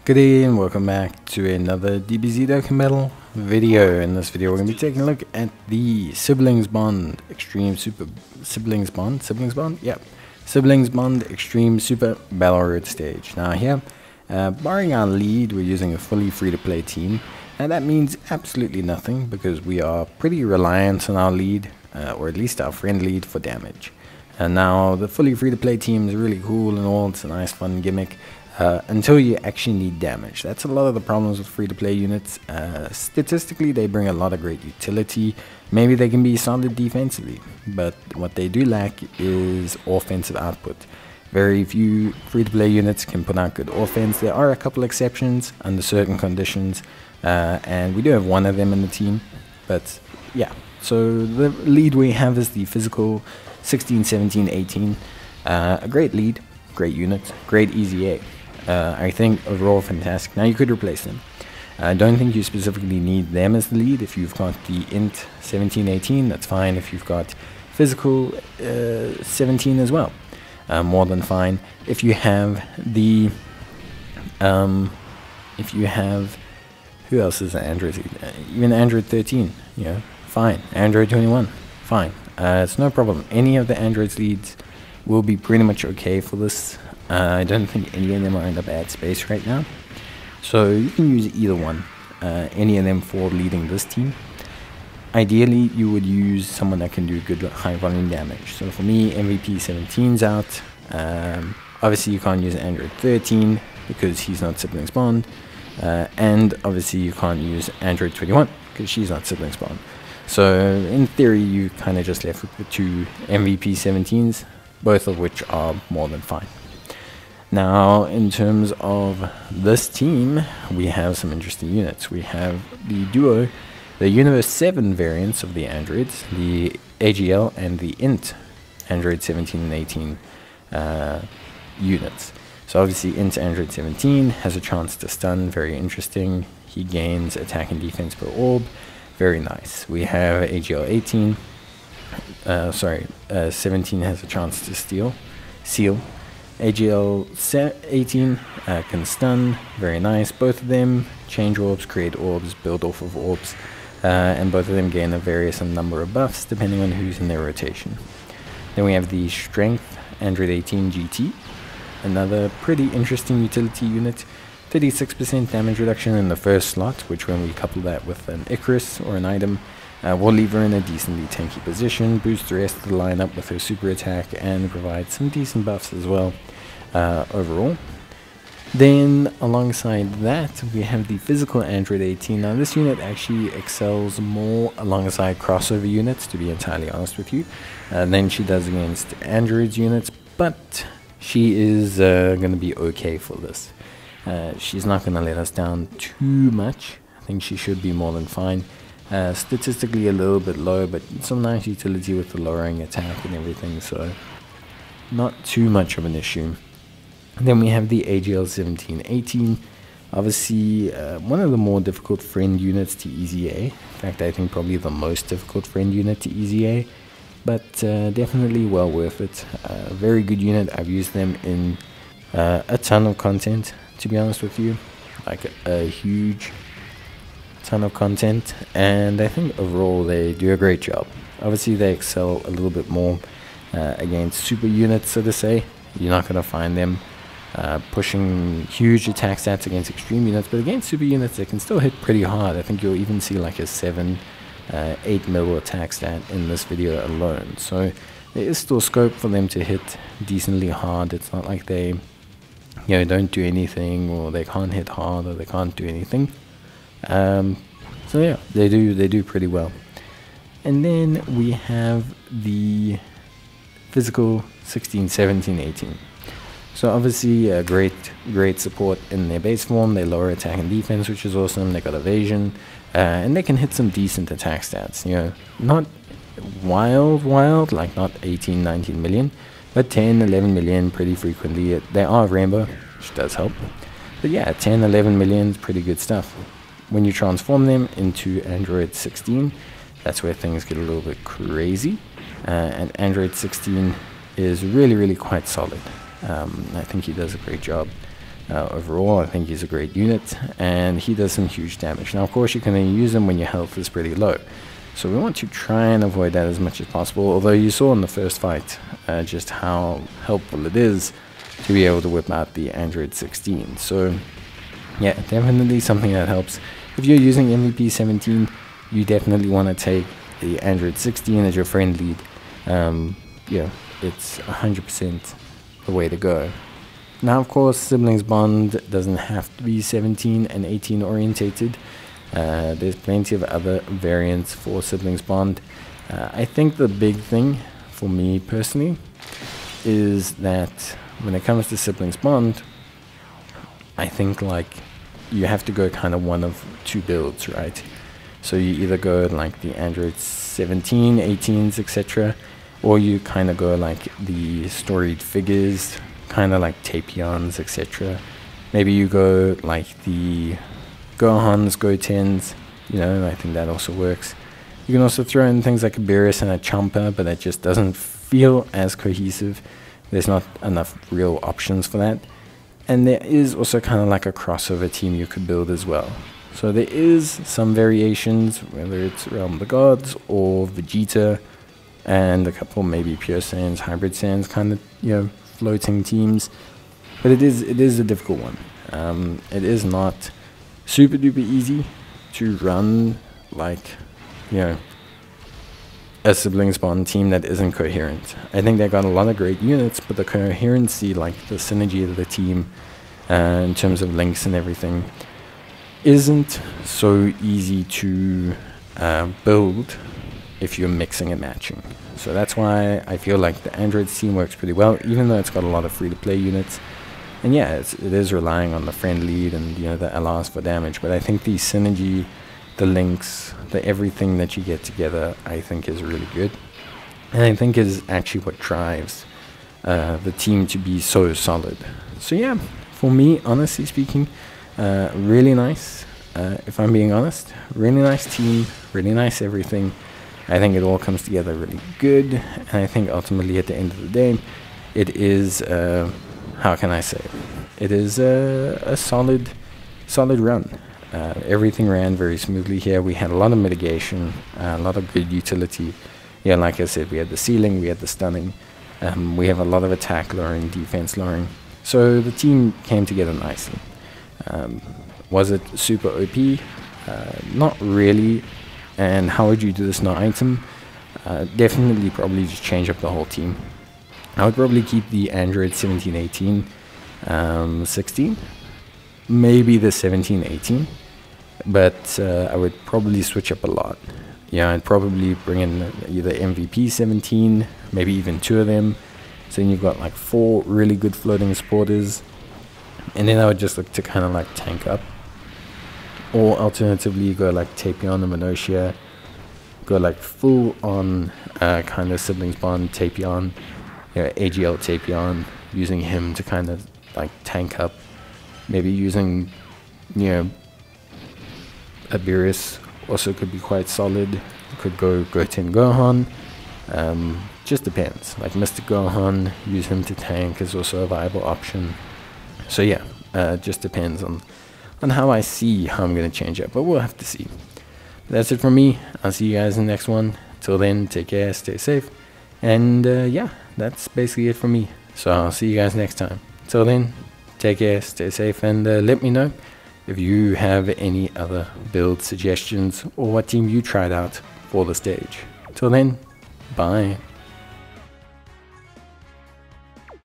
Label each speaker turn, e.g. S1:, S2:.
S1: Good day and welcome back to another Dbz Dokkan Battle video. In this video we're going to be taking a look at the Siblings Bond Extreme Super Siblings Bond Extreme Super Battle Road stage. Now here, barring our lead, we're using a fully free-to-play team, and that means absolutely nothing because we are pretty reliant on our lead, or at least our friend lead, for damage. And now the fully free-to-play team is really cool and all, it's a nice fun gimmick. Until you actually need damage. That's a lot of the problems with free-to-play units. Statistically, they bring a lot of great utility. Maybe they can be solid defensively, but what they do lack is offensive output. Very few free-to-play units can put out good offense. There are a couple exceptions under certain conditions, and we do have one of them in the team. But yeah, so the lead we have is the physical 16, 17, 18. A great lead, great unit, great easy A. I think overall fantastic. Now you could replace them. I don't think you specifically need them as the lead. If you've got the int 17, 18, that's fine. If you've got physical 17 as well, more than fine. If you have the who else is an Android lead? Even Android 13, fine. Android 21, fine. It's no problem. Any of the Android's leads will be pretty much okay for this. I don't think any of them are in a bad space right now, so you can use either one, any of them for leading this team. Ideally, you would use someone that can do good high volume damage. So for me, MVP 17's out. Obviously, you can't use Android 13 because he's not Siblings Bond, and obviously you can't use Android 21 because she's not Siblings Bond. So in theory, you kind of just left with the two MVP 17s, both of which are more than fine. Now, in terms of this team, we have some interesting units. We have the duo, the Universe 7 variants of the Androids, the AGL and the int Android 17 and 18 units. So obviously int Android 17 has a chance to stun, very interesting. He gains attack and defense per orb, very nice. We have AGL 18, 17 has a chance to seal. AGL 18 can stun, very nice. Both of them change orbs, create orbs, build off of orbs, and both of them gain a various number of buffs depending on who's in their rotation. Then we have the Strength Android 18 GT, another pretty interesting utility unit. 36% damage reduction in the first slot, which when we couple that with an Icarus or an item, will leave her in a decently tanky position, boost the rest of the lineup with her super attack, and provide some decent buffs as well overall. Then alongside that, we have the physical Android 18. Now this unit actually excels more alongside crossover units, to be entirely honest with you, than she does against Android's units, but she is going to be okay for this. She's not going to let us down too much. I think she should be more than fine. Statistically a little bit low, but some nice utility with the lowering attack and everything, so not too much of an issue. And then we have the AGL 1718, obviously one of the more difficult friend units to Easy A. In fact, I think probably the most difficult friend unit to Easy A, but definitely well worth it. Very good unit. I've used them in a ton of content, to be honest with you, like a huge ton of content, and I think overall they do a great job. Obviously they excel a little bit more against super units, so to say. You're not going to find them pushing huge attack stats against extreme units, but against super units they can still hit pretty hard. I think you'll even see like a 7-8 mil attack stat in this video alone, so there is still scope for them to hit decently hard. It's not like they don't do anything, or they can't hit hard, or they can't do anything. So yeah, they do pretty well. And then we have the physical 16, 17, 18. So obviously great support in their base form. They lower attack and defense, which is awesome. They got evasion, and they can hit some decent attack stats. Not wild, like not 18, 19 million, but 10, 11 million pretty frequently. They are rainbow, which does help. But yeah, 10, 11 million is pretty good stuff. When you transform them into Android 16, that's where things get a little bit crazy. And Android 16 is really quite solid. I think he does a great job. Overall, I think he's a great unit, and he does some huge damage. Now, of course, you can only use him when your health is pretty low, so we want to try and avoid that as much as possible, although you saw in the first fight just how helpful it is to be able to whip out the Android 16. So, yeah, definitely something that helps. If you're using MVP 17, you definitely want to take the Android 16 as your friend lead. Yeah, it's 100% the way to go. Now, of course, Siblings Bond doesn't have to be 17 and 18 orientated. There's plenty of other variants for Siblings Bond. I think the big thing for me personally is that when it comes to Siblings Bond, I think like you have to go kind of one of two builds, right? So you either go like the Android 17, 18s, etc., or you kind of go like the storied figures, kind of like Tapions, etc. Maybe you go like the Gohans, Go-10s, you know, and I think that also works. You can also throw in things like a Beerus and a Champa, but that just doesn't feel as cohesive. There's not enough real options for that. And there is also kind of like a crossover team you could build as well. So there is some variations, whether it's Realm of the Gods or Vegeta, and a couple maybe Pure Saiyans, Hybrid Saiyans, kind of, you know, floating teams. But it is a difficult one. It is not super duper easy to run like, you know, a Siblings Bond team that isn't coherent. I think they got a lot of great units, but the coherency, like the synergy of the team in terms of links and everything, isn't so easy to build if you're mixing and matching. So that's why I feel like the Android team works pretty well, even though it's got a lot of free-to-play units. And yeah, it is relying on the friend lead and, you know, the LRs for damage, but I think the synergy, the links, the everything that you get together, I think is really good. And I think is actually what drives the team to be so solid. So yeah, for me, honestly speaking, really nice. If I'm being honest, really nice team, really nice everything. I think it all comes together really good, and I think ultimately at the end of the day, it is, how can I say, it is a solid run. Everything ran very smoothly here. We had a lot of mitigation, a lot of good utility. Yeah, like I said, we had the ceiling, we had the stunning, we have a lot of attack lowering, defense lowering. So the team came together nicely. Was it super OP? Not really. And how would you do this no item? Definitely probably just change up the whole team. I would probably keep the Android 17, 18, 16, maybe the 17, 18, but I would probably switch up a lot. Yeah, I'd probably bring in either MVP 17, maybe even two of them. So then you've got like 4 really good floating supporters, and then I would just look to kind of like tank up. Or alternatively, go like Tapion and Minotia, go like full on kind of Siblings Bond Tapion, you know, AGL Tapion, using him to kind of like tank up. Maybe using, you know, a Beerus also could be quite solid. You could go Goten Gohan. Just depends. Like Mystic Gohan, use him to tank is also a viable option. So yeah, just depends on how I see how I'm going to change it, but we'll have to see. That's it from me. I'll see you guys in the next one. Till then, take care, stay safe, and yeah, that's basically it from me. So I'll see you guys next time. Till then, take care, stay safe, and let me know if you have any other build suggestions or what team you tried out for the stage. Till then, bye.